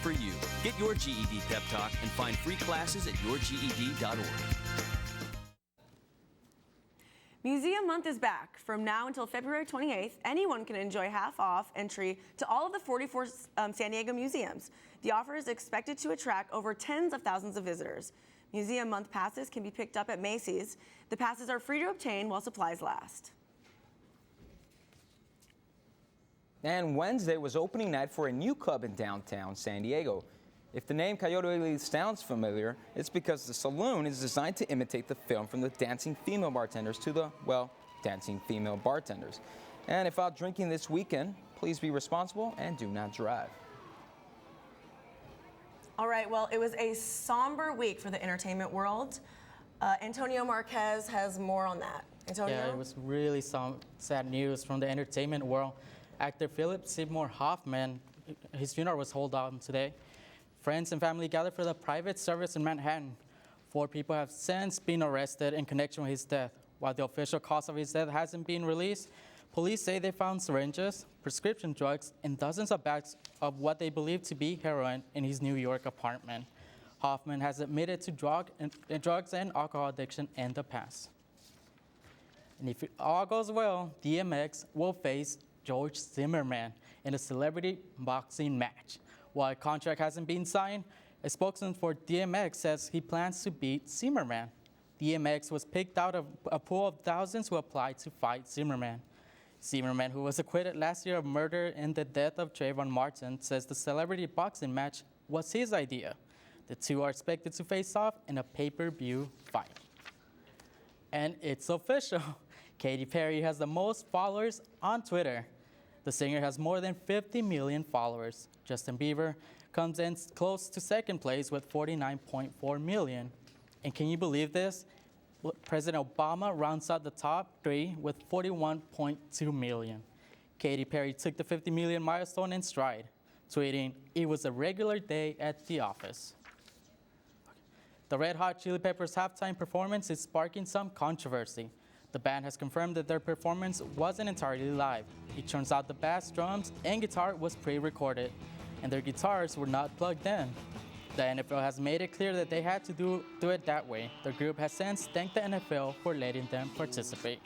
for you. Get your GED pep talk and find free classes at yourged.org. Museum Month is back. From now until February 28th, anyone can enjoy half-off entry to all of the 44 San Diego museums. The offer is expected to attract over tens of thousands of visitors. Museum Month passes can be picked up at Macy's. The passes are free to obtain while supplies last. And Wednesday was opening night for a new club in downtown San Diego. If the name Coyote sounds familiar, it's because the saloon is designed to imitate the film from the dancing female bartenders to the, well, dancing female bartenders. And if out drinking this weekend, please be responsible and do not drive. All right, well, it was a somber week for the entertainment world. Antonio Marquez has more on that. Antonio? Yeah, it was really some sad news from the entertainment world. Actor Philip Seymour Hoffman, his funeral was held on today. Friends and family gathered for the private service in Manhattan. 4 people have since been arrested in connection with his death. While the official cause of his death hasn't been released, police say they found syringes, prescription drugs, and dozens of bags of what they believe to be heroin in his New York apartment. Hoffman has admitted to drugs and alcohol addiction in the past. And if it all goes well, DMX will face George Zimmerman in a celebrity boxing match. While a contract hasn't been signed, a spokesman for DMX says he plans to beat Zimmerman. DMX was picked out of a pool of thousands who applied to fight Zimmerman. Zimmerman, who was acquitted last year of murder and the death of Trayvon Martin, says the celebrity boxing match was his idea. The two are expected to face off in a pay-per-view fight. And it's official. Katy Perry has the most followers on Twitter. The singer has more than 50 million followers. Justin Bieber comes in close to second place with 49.4 million. And can you believe this? President Obama rounds out the top 3 with 41.2 million. Katy Perry took the 50 million milestone in stride, tweeting, "It was a regular day at the office." The Red Hot Chili Peppers halftime performance is sparking some controversy. The band has confirmed that their performance wasn't entirely live. It turns out the bass, drums, and guitar was pre-recorded, and their guitars were not plugged in. The NFL has made it clear that they had to do it that way. The group has since thanked the NFL for letting them participate.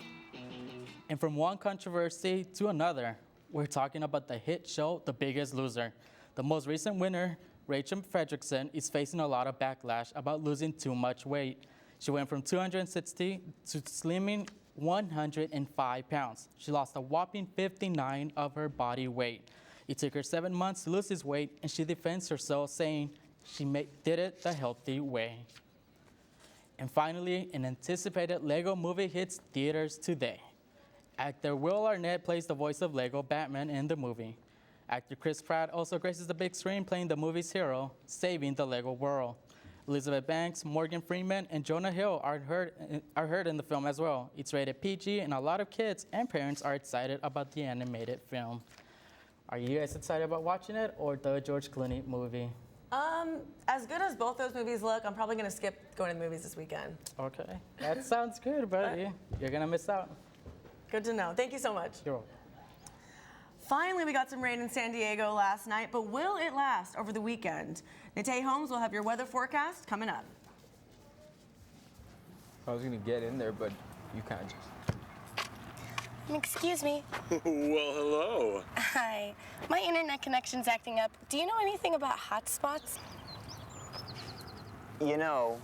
And from one controversy to another, we're talking about the hit show The Biggest Loser. The most recent winner, Rachel Fredrickson, is facing a lot of backlash about losing too much weight. She went from 260 to slimming 105 pounds. She lost a whopping 59 of her body weight. It took her 7 months to lose this weight, and she defends herself, saying she did it the healthy way. And finally, an anticipated Lego movie hits theaters today. Actor Will Arnett plays the voice of Lego Batman in the movie. Actor Chris Pratt also graces the big screen playing the movie's hero, saving the Lego world. Elizabeth Banks, Morgan Freeman, and Jonah Hill are heard in the film as well. It's rated PG, and a lot of kids and parents are excited about the animated film. Are you guys excited about watching it, or the George Clooney movie? As good as both those movies look, I'm probably going to skip going to the movies this weekend. Okay, that sounds good, buddy. You're going to miss out. Good to know. Thank you so much. You're welcome. Finally, we got some rain in San Diego last night, but will it last over the weekend? Nate Holmes will have your weather forecast coming up. I was going to get in there, but you kind of just... Excuse me. Well, hello. Hi. My internet connection's acting up. Do you know anything about hotspots? You know,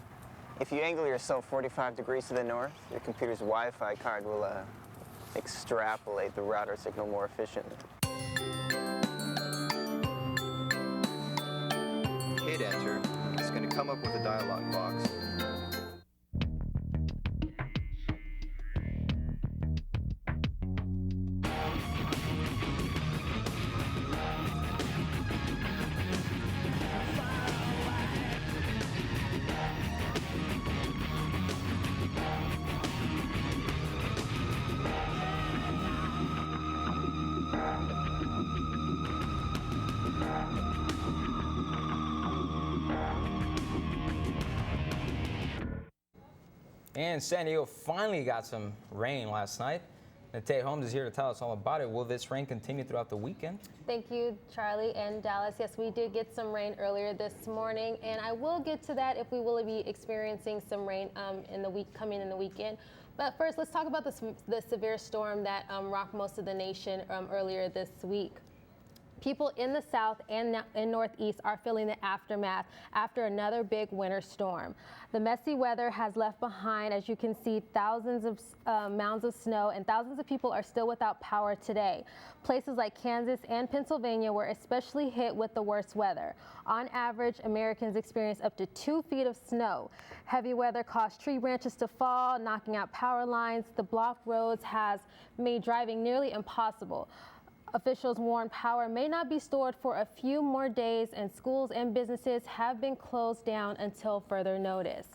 if you angle yourself 45 degrees to the north, your computer's Wi-Fi card will extrapolate the router signal more efficiently. Hit enter. It's going to come up with a dialog box. And San Diego finally got some rain last night. Nate Holmes is here to tell us all about it. Will this rain continue throughout the weekend? Thank you, Charlie and Dallas. Yes, we did get some rain earlier this morning, and I will get to that if we will be experiencing some rain coming in the weekend. But first, let's talk about the severe storm that rocked most of the nation earlier this week. People in the south and northeast are feeling the aftermath after another big winter storm. The messy weather has left behind, as you can see, thousands of mounds of snow, and thousands of people are still without power today. Places like Kansas and Pennsylvania were especially hit with the worst weather. On average, Americans experienced up to 2 feet of snow. Heavy weather caused tree branches to fall, knocking out power lines. The blocked roads has made driving nearly impossible. Officials warn power may not be stored for a few more days, and schools and businesses have been closed down until further notice.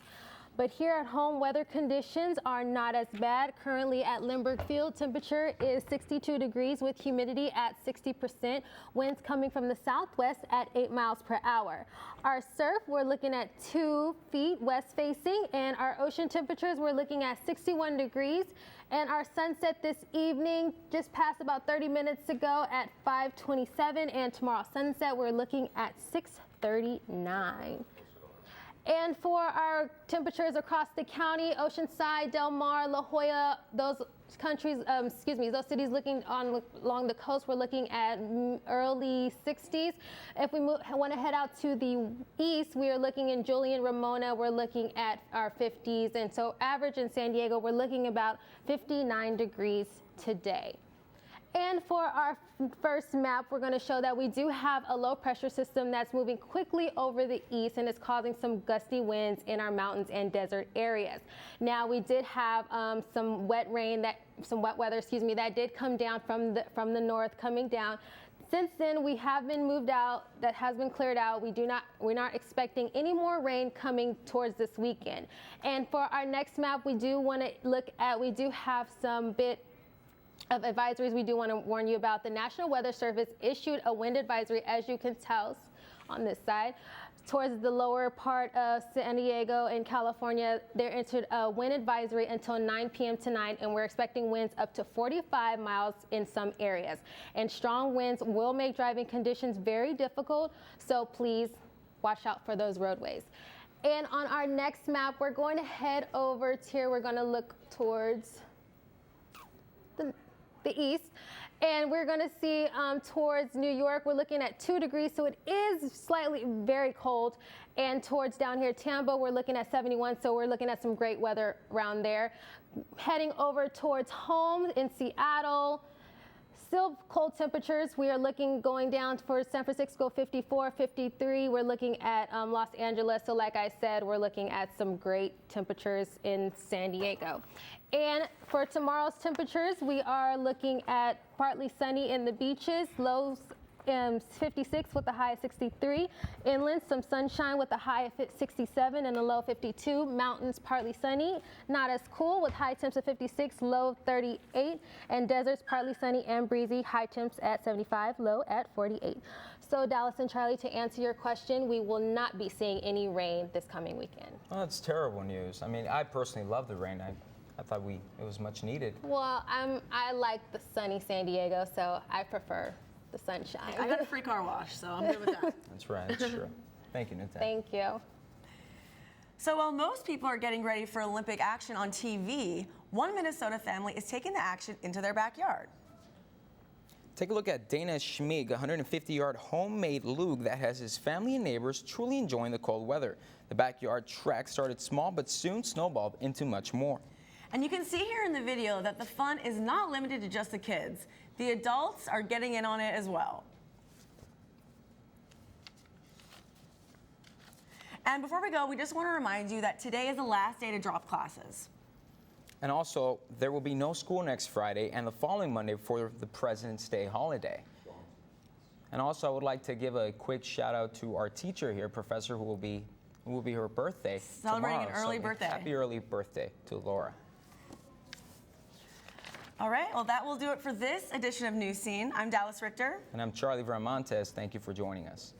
But here at home, weather conditions are not as bad. Currently at Lindbergh Field, temperature is 62 degrees with humidity at 60%. Winds coming from the southwest at 8 miles per hour. Our surf, we're looking at 2 feet west facing, and our ocean temperatures, we're looking at 61 degrees. And our sunset this evening just passed about 30 minutes ago at 5:27, and tomorrow's sunset, we're looking at 6:39. And for our temperatures across the county, Oceanside, Del Mar, La Jolla, those cities looking along the coast, we're looking at early 60s. If we want to head out to the east, we are looking in Julian, Ramona, we're looking at our 50s. And so average in San Diego, we're looking about 59 degrees today. And for our first map, we're going to show that we do have a low pressure system that's moving quickly over the east, and it's causing some gusty winds in our mountains and desert areas. Now, we did have some wet weather, that did come down from the north coming down. Since then, we have been moved out. That has been cleared out. We're not expecting any more rain coming towards this weekend. And for our next map, we do have some bit of advisories we do want to warn you about. The National Weather Service issued a wind advisory, as you can tell on this side. Towards the lower part of San Diego and California, they entered a wind advisory until 9 p.m. tonight, and we're expecting winds up to 45 miles in some areas. And strong winds will make driving conditions very difficult, so please watch out for those roadways. And on our next map, we're going to head over to here. We're going to look towards the east, and we're going to see towards New York, we're looking at 2 degrees, so it is slightly very cold. And towards down here, Tampa, we're looking at 71, so we're looking at some great weather around there. Heading over towards home in Seattle, still cold temperatures. We are going down for San Francisco, 54, 53. We're looking at Los Angeles. So like I said, we're looking at some great temperatures in San Diego. And for tomorrow's temperatures, we are looking at partly sunny in the beaches, lows 56 with a high of 63. Inland, some sunshine with a high of 67 and a low of 52. Mountains, partly sunny, not as cool with high temps of 56, low of 38. And deserts, partly sunny and breezy, high temps at 75, low at 48. So Dallas and Charlie, to answer your question, we will not be seeing any rain this coming weekend. Oh, that's terrible news. I mean, I personally love the rain. I thought it was much needed. Well, I like the sunny San Diego, so I prefer the sunshine. I got a free car wash, so I'm good with that. That's right, that's true. Thank you, Nate. Thank you. So while most people are getting ready for Olympic action on TV, one Minnesota family is taking the action into their backyard. Take a look at Dana Schmig, a 150-yard homemade lug that has his family and neighbors truly enjoying the cold weather. The backyard track started small but soon snowballed into much more. And you can see here in the video that the fun is not limited to just the kids. The adults are getting in on it as well. And before we go, we just want to remind you that today is the last day to drop classes. And also, there will be no school next Friday and the following Monday for the President's Day holiday. And also, I would like to give a quick shout out to our teacher here, Professor, who will be her birthday Celebrating tomorrow. an early birthday. Happy early birthday to Laura. All right, well, that will do it for this edition of Newscene. I'm Dallas Richter. And I'm Charlie Vermontes. Thank you for joining us.